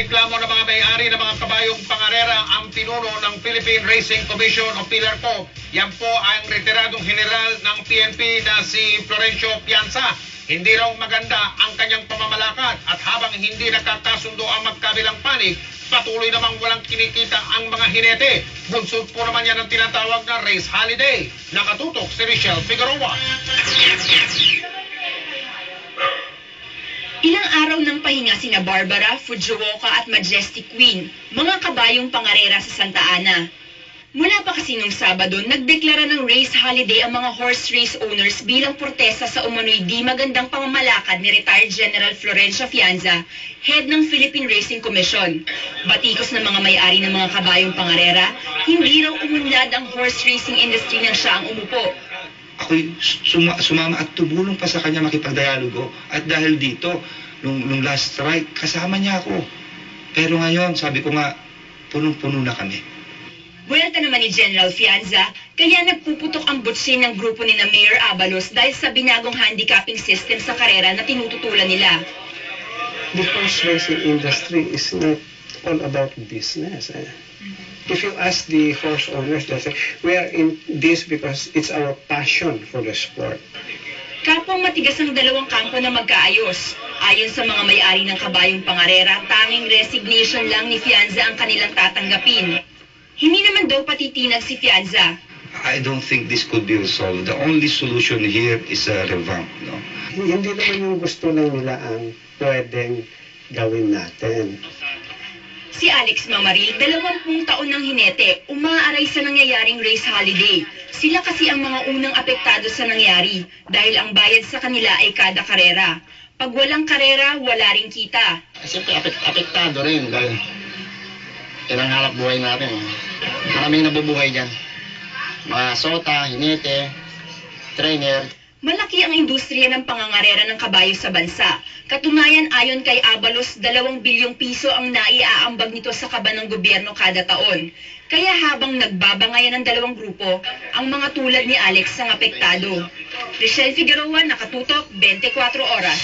Reklamo ng mga may-ari ng mga kabayong pangarera ang pinuno ng Philippine Racing Commission o PILARCO. Yan po ang retiradong general ng PNP na si Florencio Pianza. Hindi raw maganda ang kanyang pamamalakad at habang hindi nakakasundo ang magkabilang panig, patuloy namang walang kinikita ang mga hinete. Bunsod po naman yan ang tinatawag na race holiday. Nakatutok si Richelle Figueroa. Ilang araw ng pahinga sina Barbara, Fujiwaka at Majestic Queen, mga kabayong pangarera sa Santa Ana. Mula pa kasi nung Sabado, nagdeklara ng race holiday ang mga horse race owners bilang protesta sa umano'y di magandang pamamalakad ni retired General Florencio Pianza, head ng Philippine Racing Commission. Batikos ng mga may-ari ng mga kabayong pangarera, hindi raw umunlad ang horse racing industry nang siya ang umupo. Ako'y sumama at tumulong pa sa kanya makipagdialogo. At dahil dito, nung last strike, kasama niya ako. Pero ngayon, sabi ko nga, punong-puno na kami. Buwelta naman ni General Pianza, kaya nagpuputok ang butsin ng grupo ni na Mayor Abalos dahil sa binagong handicapping system sa karera na tinututulan nila. The horse racing industry is not all about business. If you ask the horse owners, they'll say, we are in this because it's our passion for the sport. Kapong matigas ang dalawang kampo na magkaayos. Ayon sa mga may-ari ng kabayong pangarera, tanging resignation lang ni Pianza ang kanilang tatanggapin. Hindi naman daw patitinag si Pianza. I don't think this could be resolved. The only solution here is a revamp. No? Hindi naman yung gusto lang nila ang pwedeng gawin natin. Si Alex Mamaril, 20 taon ng hinete, umaaray sa nangyayaring race holiday. Sila kasi ang mga unang apektado sa nangyari dahil ang bayad sa kanila ay kada karera. Pag walang karera, wala ring kita. Siyempre, apektado rin dahil ilang halap buhay natin. Maraming nabubuhay dyan. Mga sota, hinete, trainer. Malaki ang industriya ng pangangarera ng kabayo sa bansa. Katunayan, ayon kay Abalos, 2 bilyong piso ang naiaambag nito sa kaba ng gobyerno kada taon. Kaya habang nagbabangayan ng dalawang grupo, ang mga tulad ni Alex ang apektado. Richelle Figueroa, Nakatutok, 24 Oras.